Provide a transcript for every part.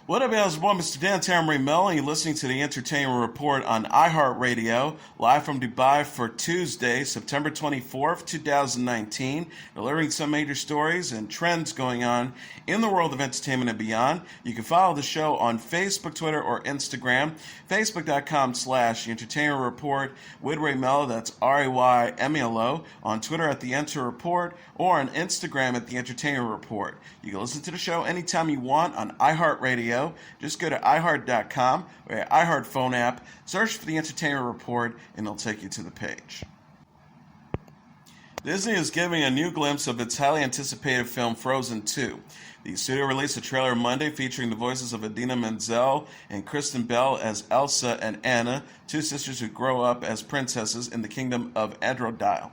What up, y'all? It's your boy, Mr. Dan Melo, and you're listening to the Entertainment Report on iHeartRadio, live from Dubai for Tuesday, September 24th, 2019, delivering some major stories and trends going on in the world of entertainment and beyond. You can follow the show on Facebook, Twitter, or Instagram, facebook.com/Entertainment Report with Ray Melo, that's RAYMELO, on Twitter at The Enter Report, or on Instagram at The Entertainment Report. You can listen to the show anytime you want on iHeartRadio. Just go to iHeart.com or your iHeart phone app, search for the Entertainment Report, and it'll take you to the page. Disney is giving a new glimpse of its highly anticipated film Frozen 2. The studio released a trailer Monday featuring the voices of Idina Menzel and Kristen Bell as Elsa and Anna, two sisters who grow up as princesses in the kingdom of Androdile.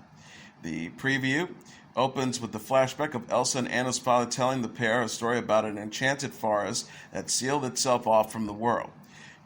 The preview opens with the flashback of Elsa and Anna's father telling the pair a story about an enchanted forest that sealed itself off from the world.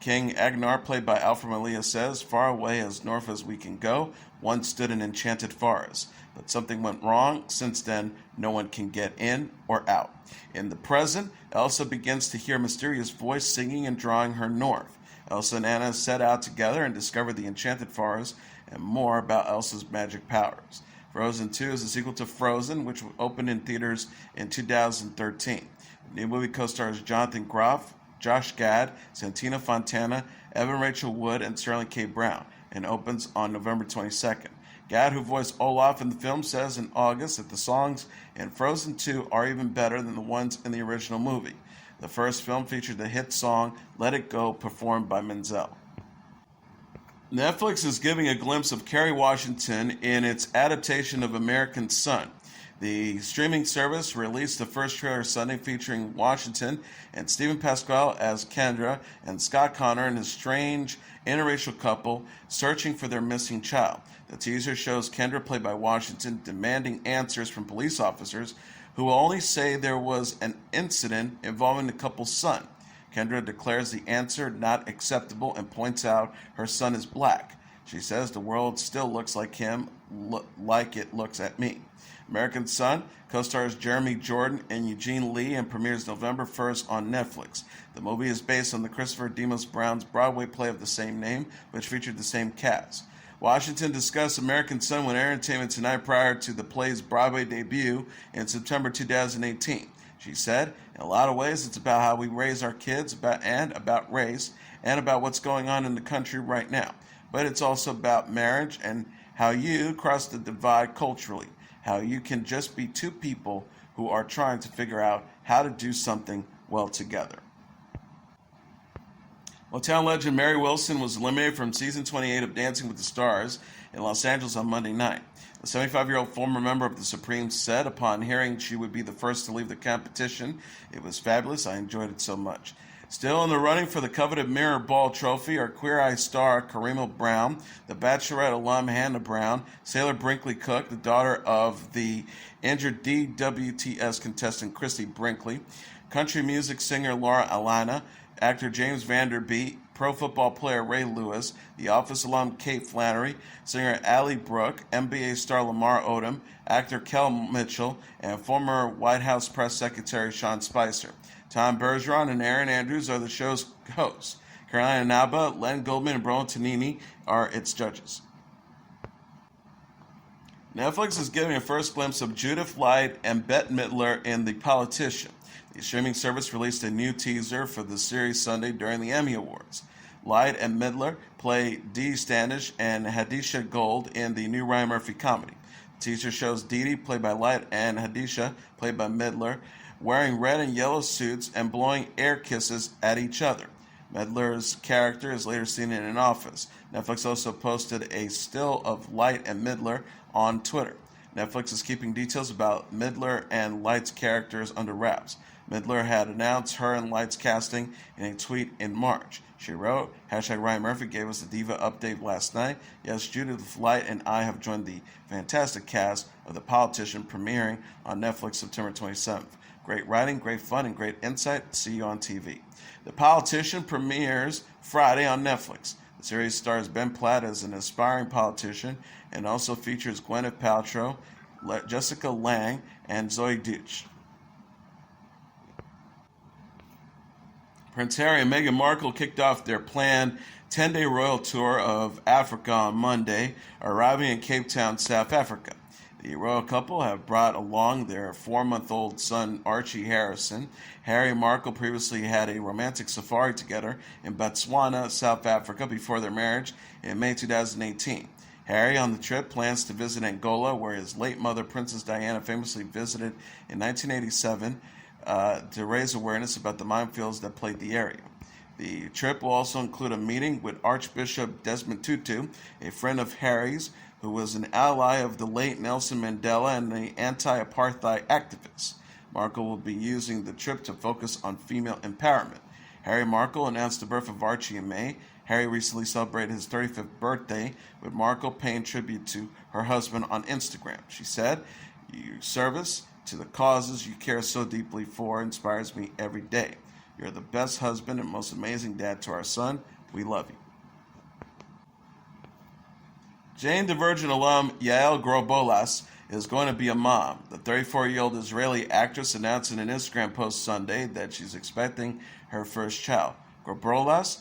King Agnar, played by Alfred Molina, says, "Far away as north as we can go, once stood an enchanted forest. But something went wrong. Since then, no one can get in or out." In the present, Elsa begins to hear a mysterious voice singing and drawing her north. Elsa and Anna set out together and discover the enchanted forest and more about Elsa's magic powers. Frozen 2 is a sequel to Frozen, which opened in theaters in 2013. The new movie co-stars Jonathan Groff, Josh Gad, Santina Fontana, Evan Rachel Wood, and Sterling K. Brown, and opens on November 22nd. Gad, who voiced Olaf in the film, says in August that the songs in Frozen 2 are even better than the ones in the original movie. The first film featured the hit song Let It Go, performed by Menzel. Netflix is giving a glimpse of Kerry Washington in its adaptation of American Son. The streaming service released the first trailer Sunday featuring Washington and Stephen Pasquale as Kendra and Scott Connor and his strange interracial couple searching for their missing child. The teaser shows Kendra, played by Washington, demanding answers from police officers who will only say there was an incident involving the couple's son. Kendra declares the answer not acceptable and points out her son is black. She says the world still looks like him, like it looks at me. American Son co-stars Jeremy Jordan and Eugene Lee and premieres November 1st on Netflix. The movie is based on the Christopher Demos Brown's Broadway play of the same name, which featured the same cast. Washington discussed American Son with Entertainment Tonight prior to the play's Broadway debut in September 2018. She said, "In a lot of ways, it's about how we raise our kids, about race, and about what's going on in the country right now. But it's also about marriage and how you cross the divide culturally, how you can just be two people who are trying to figure out how to do something well together." Motown legend Mary Wilson was eliminated from season 28 of Dancing with the Stars in Los Angeles on Monday night. The 75-year-old former member of the Supremes said upon hearing she would be the first to leave the competition, "It was fabulous. I enjoyed it so much." Still in the running for the coveted Mirror Ball Trophy are Queer Eye star Karima Brown, The Bachelorette alum Hannah Brown, Sailor Brinkley Cook, the daughter of the injured DWTS contestant Christy Brinkley, country music singer Laura Alana, actor James Vanderbeek, pro football player Ray Lewis, The Office alum Kate Flannery, singer Allie Brooke, NBA star Lamar Odom, actor Kel Mitchell, and former White House press secretary Sean Spicer. Tom Bergeron and Aaron Andrews are the show's hosts. Carolina Naba, Len Goldman, and Brian Tonini are its judges. Netflix is giving a first glimpse of Judith Light and Bette Midler in The Politician. The streaming service released a new teaser for the series Sunday during the Emmy Awards. Light and Midler play Dee Standish and Hadisha Gold in the new Ryan Murphy comedy. The teaser shows Dee, played by Light, and Hadisha, played by Midler, wearing red and yellow suits and blowing air kisses at each other. Midler's character is later seen in an office. Netflix also posted a still of Light and Midler on Twitter. Netflix is keeping details about Midler and Light's characters under wraps. Midler had announced her and Light's casting in a tweet in March. She wrote, #Ryan Murphy gave us a diva update last night. Yes, Judith Light and I have joined the fantastic cast of The Politician, premiering on Netflix September 27th. Great writing, great fun, and great insight. See you on TV." The Politician premieres Friday on Netflix. The series stars Ben Platt as an aspiring politician and also features Gwyneth Paltrow, Jessica Lange, and Zoe Deutch. Prince Harry and Meghan Markle kicked off their planned 10-day royal tour of Africa on Monday, arriving in Cape Town, South Africa. The royal couple have brought along their 4-month-old son, Archie Harrison. Harry and Markle previously had a romantic safari together in Botswana, South Africa, before their marriage in May 2018. Harry, on the trip, plans to visit Angola, where his late mother, Princess Diana, famously visited in 1987 to raise awareness about the minefields that plagued the area. The trip will also include a meeting with Archbishop Desmond Tutu, a friend of Harry's, who was an ally of the late Nelson Mandela and the anti-apartheid activists. Markle will be using the trip to focus on female empowerment. Harry and Markle announced the birth of Archie in May. Harry recently celebrated his 35th birthday, with Markle paying tribute to her husband on Instagram. She said, "Your service to the causes you care so deeply for inspires me every day. You're the best husband and most amazing dad to our son. We love you." Jane the Virgin alum Yael Grobglas is going to be a mom. The 34-year-old Israeli actress announced in an Instagram post Sunday that she's expecting her first child. Grobglas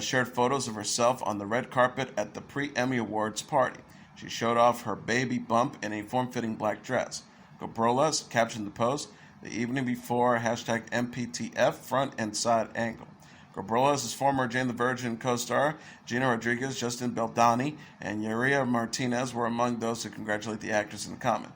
shared photos of herself on the red carpet at the pre-Emmy Awards party. She showed off her baby bump in a form-fitting black dress. Grobglas captioned the post, "The evening before, #MPTF front and side angle." Grobglas' former Jane the Virgin co-star Gina Rodriguez, Justin Beldani, and Yuria Martinez were among those to congratulate the actress in the comment.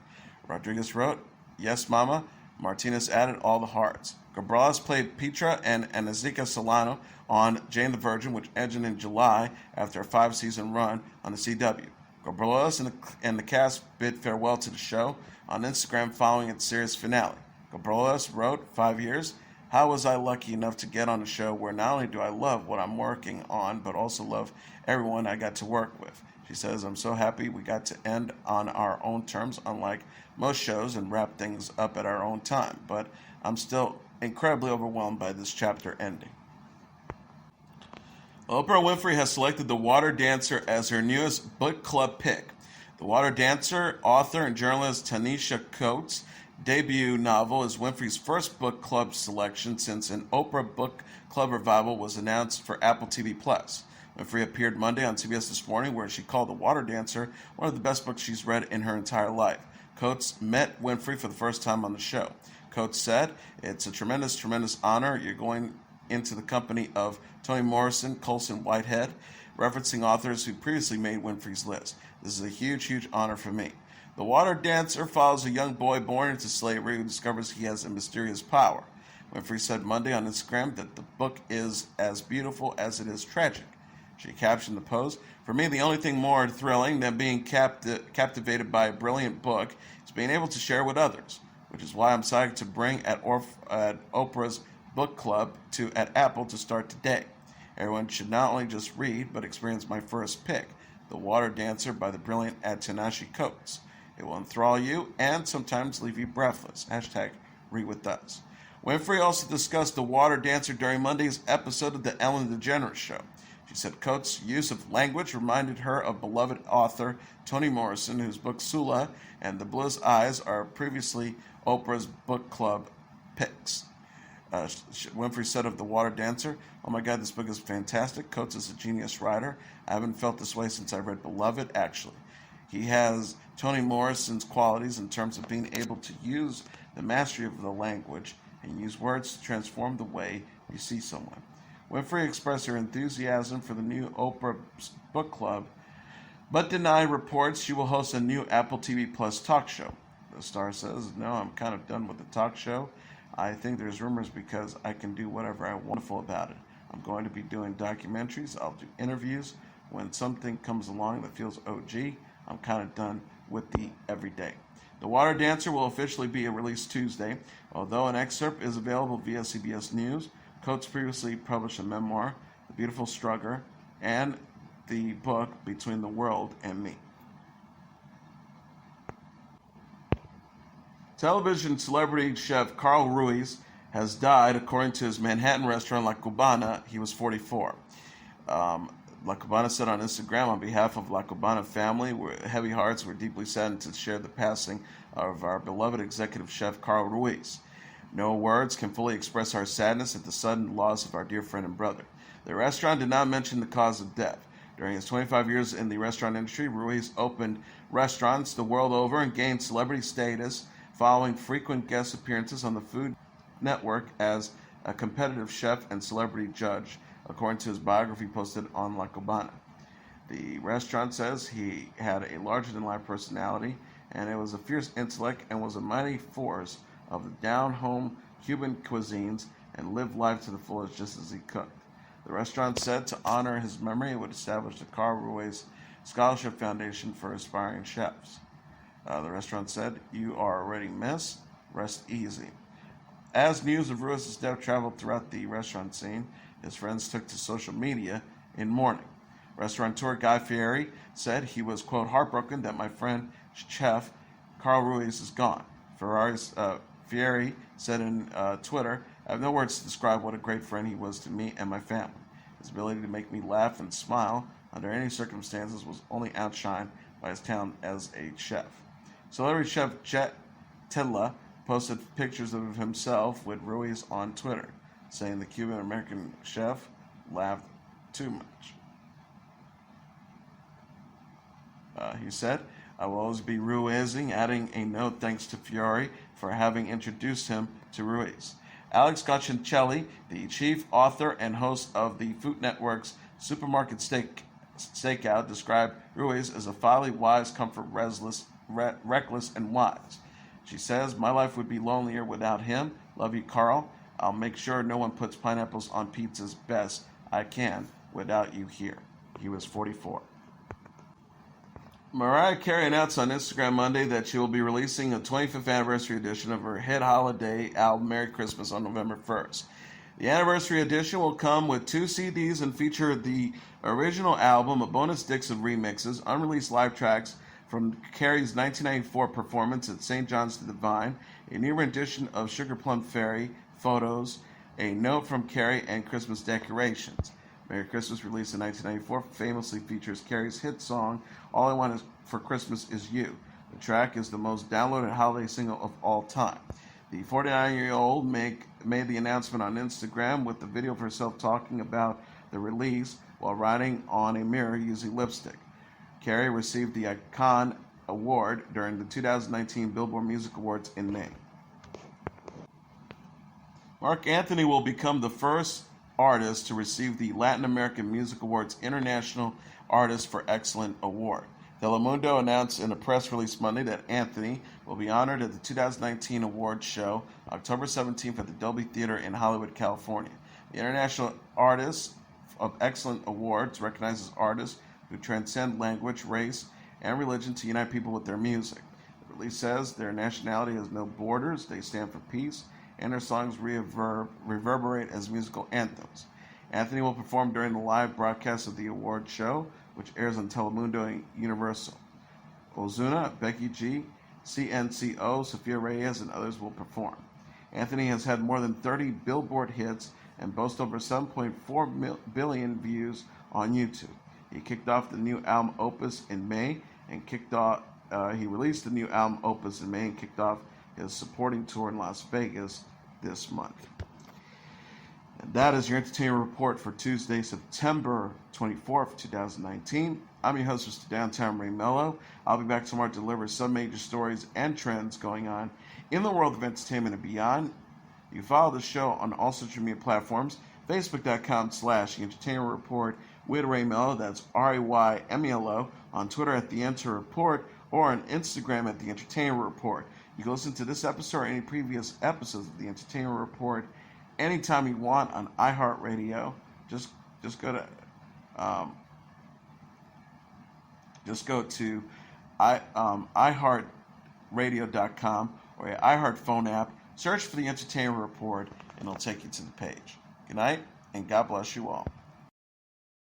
Rodriguez wrote, "Yes, Mama." Martinez added, "All the hearts." Grobglas played Petra and Anazika Solano on Jane the Virgin, which ended in July after a 5-season run on the CW. Grobglas and the cast bid farewell to the show on Instagram following its series finale. Grobglas wrote, "5 years. How was I lucky enough to get on a show where not only do I love what I'm working on, but also love everyone I got to work with." She says, "I'm so happy we got to end on our own terms, unlike most shows, and wrap things up at our own time. But I'm still incredibly overwhelmed by this chapter ending." Oprah Winfrey has selected The Water Dancer as her newest book club pick. The Water Dancer, author and journalist Tanisha Coates' debut novel is Winfrey's first book club selection since an Oprah book club revival was announced for Apple TV+. Winfrey appeared Monday on CBS This Morning, where she called The Water Dancer one of the best books she's read in her entire life. Coates met Winfrey for the first time on the show. Coates said, "It's a tremendous, tremendous honor. You're going into the company of Toni Morrison, Colson Whitehead," referencing authors who previously made Winfrey's list. "This is a huge, huge honor for me." The Water Dancer follows a young boy born into slavery who discovers he has a mysterious power. Winfrey said Monday on Instagram that the book is as beautiful as it is tragic. She captioned the post, "For me, the only thing more thrilling than being captivated by a brilliant book is being able to share with others, which is why I'm excited to bring at Oprah's book club at Apple to start today. Everyone should not only just read, but experience my first pick, The Water Dancer by the brilliant Tanisha Coates. It will enthrall you and sometimes leave you breathless. #read with us." Winfrey also discussed The Water Dancer during Monday's episode of The Ellen DeGeneres Show. She said Coates' use of language reminded her of beloved author Toni Morrison, whose book Sula and The Bluest Eyes are previously Oprah's book club picks. Winfrey said of The Water Dancer, "Oh my God, this book is fantastic. Coates is a genius writer. I haven't felt this way since I read Beloved, actually. He has Toni Morrison's qualities in terms of being able to use the mastery of the language and use words to transform the way you see someone." Winfrey expressed her enthusiasm for the new Oprah book club, but denied reports she will host a new Apple TV Plus talk show. The star says, "No, I'm kind of done with the talk show. I think there's rumors because I can do whatever I want about it. I'm going to be doing documentaries. I'll do interviews. When something comes along that feels OG, I'm kind of done with the everyday." The Water Dancer will officially be released Tuesday, although an excerpt is available via CBS News. Coates previously published a memoir, The Beautiful Struggle, and the book Between the World and Me. Television celebrity chef Carl Ruiz has died, according to his Manhattan restaurant La Cubana. He was 44. La Cubana said on Instagram, on behalf of La Cubana family, heavy hearts, we're deeply saddened to share the passing of our beloved executive chef Carl Ruiz. No words can fully express our sadness at the sudden loss of our dear friend and brother. The restaurant did not mention the cause of death. During his 25 years in the restaurant industry, Ruiz opened restaurants the world over and gained celebrity status following frequent guest appearances on the Food Network as a competitive chef and celebrity judge, according to his biography posted on La Cubana. The restaurant says he had a larger-than-life personality, and it was a fierce intellect and was a mighty force of the down-home Cuban cuisines and lived life to the fullest just as he cooked. The restaurant said to honor his memory, it would establish the Carl Ruiz Scholarship Foundation for aspiring chefs. The restaurant said, "You are already missed. Rest easy." As news of Ruiz's death traveled throughout the restaurant scene, his friends took to social media in mourning. Restaurateur Guy Fieri said he was, quote, "heartbroken that my friend chef Carl Ruiz is gone." Fieri said in Twitter, "I have no words to describe what a great friend he was to me and my family. His ability to make me laugh and smile under any circumstances was only outshined by his talent as a chef." Celebrity chef Judith Light posted pictures of himself with Ruiz on Twitter, saying the Cuban-American chef laughed too much. He said, "I will always be Ruizing," adding a note thanks to Fiore for having introduced him to Ruiz. Alex Goccincelli, the chief author and host of the Food Network's Supermarket Stakeout, described Ruiz as a folly, wise, comfort, reckless, and wise. She says, "My life would be lonelier without him. Love you, Carl. I'll make sure no one puts pineapples on pizzas best I can without you here." He was 44. Mariah Carey announced on Instagram Monday that she will be releasing a 25th anniversary edition of her hit holiday album Merry Christmas on November 1st. The anniversary edition will come with 2 CDs and feature the original album, a bonus disc of remixes, unreleased live tracks from Carey's 1994 performance at St. John's the Divine, a new rendition of Sugar Plum Fairy, photos, a note from Carey, and Christmas decorations. Merry Christmas, released in 1994, famously features Carey's hit song, All I Want for Christmas Is You. The track is the most downloaded holiday single of all time. The 49-year-old made the announcement on Instagram with the video of herself talking about the release while writing on a mirror using lipstick. Carey received the Icon Award during the 2019 Billboard Music Awards in May. Marc Anthony will become the first artist to receive the Latin American Music Awards International Artist for Excellence Award. Telemundo announced in a press release Monday that Anthony will be honored at the 2019 awards show October 17th at the Dolby Theater in Hollywood, California. The International Artist of Excellence Awards recognizes artists who transcend language, race, and religion to unite people with their music. The release says their nationality has no borders, they stand for peace, and their songs reverberate as musical anthems. Anthony will perform during the live broadcast of the award show, which airs on Telemundo and Universal. Ozuna, Becky G, CNCO, Sophia Reyes, and others will perform. Anthony has had more than 30 Billboard hits and boasts over 7.4 billion views on YouTube. He kicked off the new album Opus in May and kicked off his supporting tour in Las Vegas this month. And that is your entertainment report for Tuesday, September 24th, 2019. I'm your host, Mr. Downtown Ray Melo. I'll be back tomorrow to deliver some major stories and trends going on in the world of entertainment and beyond. You follow the show on all social media platforms, facebook.com/The Entertainment Report with Ray Melo, that's RAYMELO, on Twitter at The Enter Report, or on Instagram at The Entertainment Report. You can listen to this episode or any previous episodes of The Entertainment Report anytime you want on iHeartRadio. Just go to iHeartRadio.com or your iHeart phone app. Search for The Entertainment Report, and it'll take you to the page. Good night, and God bless you all.